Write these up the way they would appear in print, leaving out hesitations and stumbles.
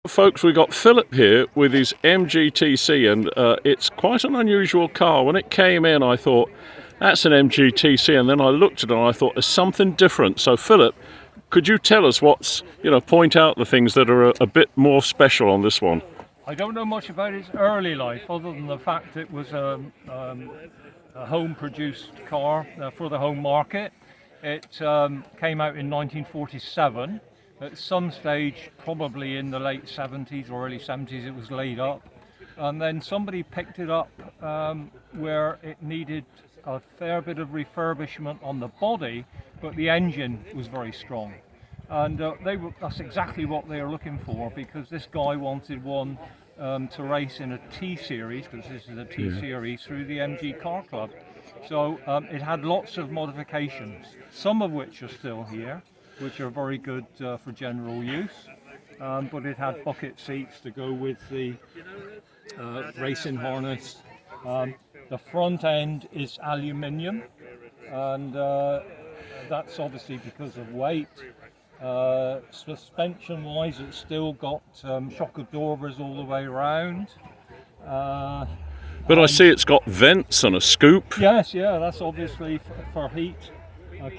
Folks, we got Philip here with his MGTC, and it's quite an unusual car. When it came in, I thought, that's an MGTC, and then I looked at it and I thought, there's something different. So Philip, could you tell us point out the things that are a bit more special on this one? I don't know much about its early life, other than the fact it was a home-produced car for the home market. It came out in 1947. At some stage, probably in the late 70s or early 70s, it was laid up. And then somebody picked it up where it needed a fair bit of refurbishment on the body, but the engine was very strong. And that's exactly what they were looking for, because this guy wanted one to race in a T-Series, because this is a T-Series, through the MG Car Club. So it had lots of modifications, some of which are still here, which are very good for general use, but it had bucket seats to go with the racing harness. The front end is aluminium, and that's obviously because of weight. Suspension wise, it's still got shock absorbers all the way around. But I see it's got vents and a scoop. Yes, yeah, that's obviously for heat.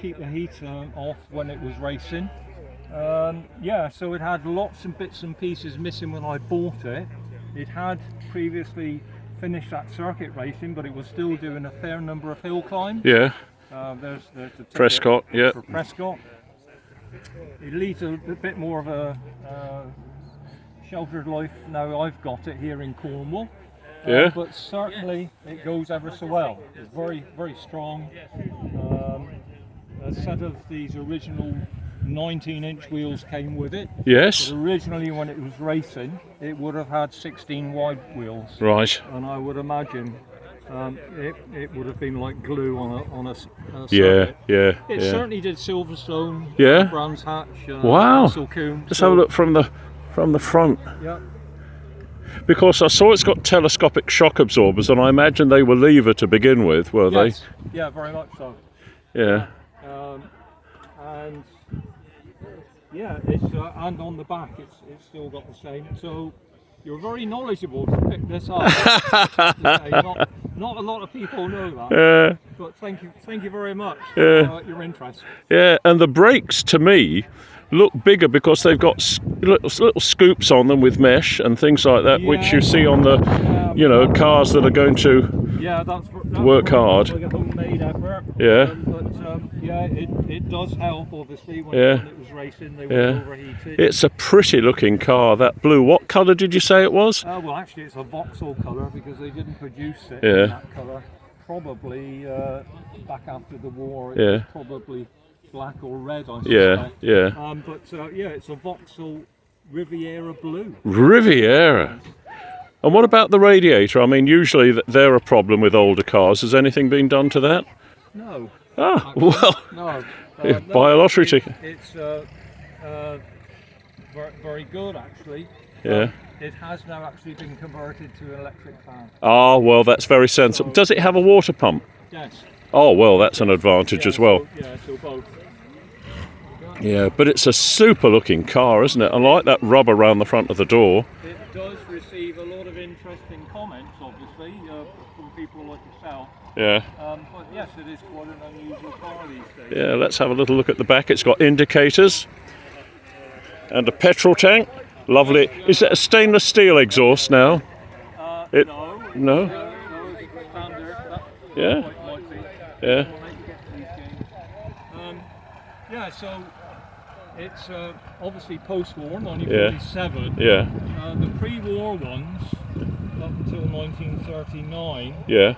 Keep the heat off when it was racing. Yeah, so it had lots of bits and pieces missing when I bought it. It had previously finished that circuit racing, but it was still doing a fair number of hill climbs. Yeah. There's the Prescott, yeah. For Prescott. It leads a bit more of a sheltered life now. I've got it here in Cornwall. Yeah. But certainly it goes ever so well. It's very, very strong. A set of these original 19-inch wheels came with it. Yes. But originally, when it was racing, it would have had 16 wide wheels. Right. And I would imagine it would have been like glue on a Yeah, circuit. yeah. It yeah. certainly did Silverstone, Yeah. Brands Hatch, Wow. Russell Coombe. Let's have a look from the front. Yeah. Because I saw it's got telescopic shock absorbers, and I imagine they were lever to begin with, were Yes. Yeah, very much so. they? Yeah. And yeah, it's and on the back it's still got the same. So you're very knowledgeable to pick this up. Not a lot of people know that. Yeah. But thank you very much for your interest. Yeah, and the brakes to me look bigger because they've got little scoops on them with mesh and things like that, which you see on the cars that are going to that's work hard. Like a homemade effort. Yeah. It does help, obviously, when it was racing. They were overheated. It's a pretty looking car, that blue. What colour did you say it was? Well, actually, it's a Vauxhall colour, because they didn't produce it in that colour. Probably back after the war, it was probably black or red, I suspect. Yeah. It's a Vauxhall Riviera blue. Riviera. And what about the radiator? I mean, usually they're a problem with older cars. Has anything been done to that? No. Ah, actually, well. No. Buy a lottery ticket. It's very good, actually. Yeah. It has now actually been converted to an electric fan. Ah, well, that's very sensible. Does it have a water pump? Yes. Oh, well, that's an advantage as well. So both. Yeah, but it's a super looking car, isn't it? I like that rubber around the front of the door. It does receive a lot of interesting comments, obviously, from people like yourself. Yeah. But yes, it is quite an unusual car these days. Yeah, let's have a little look at the back. It's got indicators and a petrol tank. Lovely. Is it a stainless steel exhaust now? No. No? It's standard. Yeah. Quite likely. Yeah. So it's obviously post-war, 1947. Yeah. The pre-war ones, up until 1939,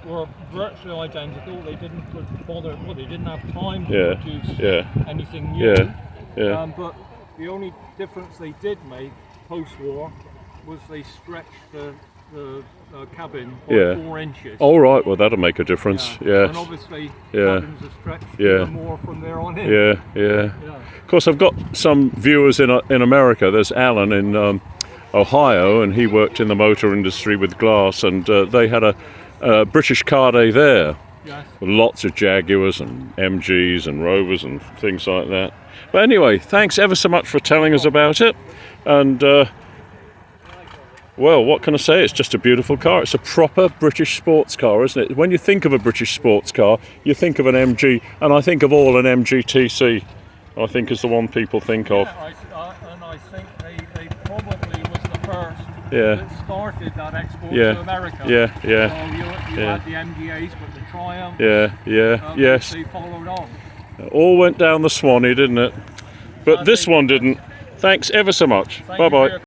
were virtually identical. They didn't bother. Well, they didn't have time to produce anything new. But the only difference they did make post-war was they stretched the cabin by 4 inches. All right, well that'll make a difference. Yeah. And obviously cabins are stretched even more from there on in. Yeah. Of course, I've got some viewers in America. There's Alan in Ohio, and he worked in the motor industry with glass, and they had a British car day there. Yes. Lots of Jaguars and MGs and Rovers and things like that. But anyway, thanks ever so much for telling us about it, and Well, what can I say? It's just a beautiful car. It's a proper British sports car, isn't it? When you think of a British sports car, you think of an MG, and I think of all an MGTC. I think is the one people think of. And I think they probably was the first Yeah. that started that export Yeah. to America. Yeah, yeah. So you Yeah. had the MGAs, but the Triumph. Yeah, yes. They followed on. All went down the Swanee, didn't it? But this one didn't. Thanks ever so much. Thank Bye you for bye. your